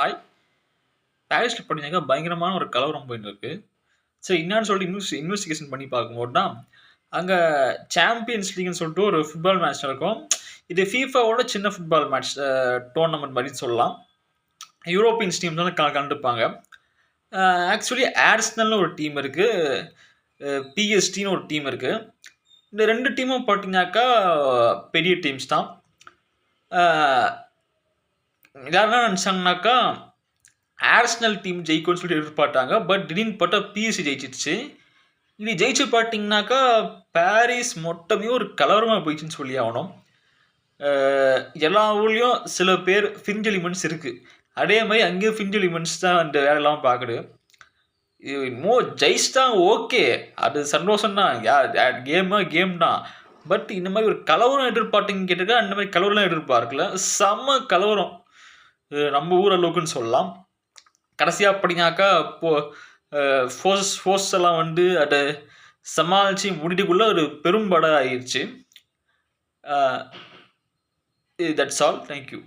Hi. பாரிஸ்ல பார்த்தீங்கன்னாக்கா பயங்கரமான ஒரு கலவரம் போயின்னு இருக்கு. சரி என்னான்னு சொல்லிட்டு இன்வெஸ்டிகேஷன் பண்ணி பார்க்கும்போது தான், அங்க சாம்பியன்ஸ் லீக்ன்னு சொல்லிட்டு ஒரு ஃபுட்பால் மேட்ச் நடக்கும். இது ஃபிஃபாவோட சின்ன ஃபுட்பால் மேட்ச் டோர்னமெண்ட் மாரின்னு சொல்லலாம். யூரோப்பியன்ஸ் டீம் தான் கலந்துப்பாங்க. ஆக்சுவலி ஆர்சனல்னு ஒரு டீம் இருக்கு. பிஎஸ்டின்னு ஒரு டீம் இருக்கு. இந்த 2 டீமும் பார்த்தீங்கன்னாக்கா பெரிய டீம்ஸ் தான். யாரெல்லாம் நினச்சாங்கனாக்கா ஆர்சனல் டீம் ஜெயிக்கும்னு சொல்லிட்டு எதிர்பார்த்தாங்க. பட் திடீர்னு பார்த்தா பிஎஸ்சி ஜெயிச்சிடுச்சு. இது ஜெயிச்சு பார்த்தீங்கன்னாக்கா பாரிஸ் மொத்தமே ஒரு கலவரமாக போயிடுச்சுன்னு சொல்லி ஆகணும். எல்லா ஊர்லேயும் சில பேர் ஃபிரிஞ்ச் எலிமெண்ட்ஸ் இருக்குது. அதே மாதிரி அங்கேயும் ஃபிரிஞ்ச் எலிமெண்ட்ஸ் தான் அந்த வேலையெல்லாம் பார்க்குது. ஜெயிச்சிட்டா ஓகே, அது சந்தோஷம் தான். கேம் தான். பட் இந்த மாதிரி ஒரு கலவரம் எதிர்பார்த்தீங்க கேட்டிருக்கா, அந்த மாதிரி கலவரம்லாம் எதிர்பார்க்கல. செம்ம கலவரம் நம்ம ஊர் அளவுக்குன்னு சொல்லலாம். கடைசியாக அப்படின்னாக்கா ஃபோர்ஸ் எல்லாம் வந்து அதை சமாளித்து முடிட்டுக்குள்ளே ஒரு பெரும்படை ஆயிடுச்சு. That's all. தேங்க்யூ.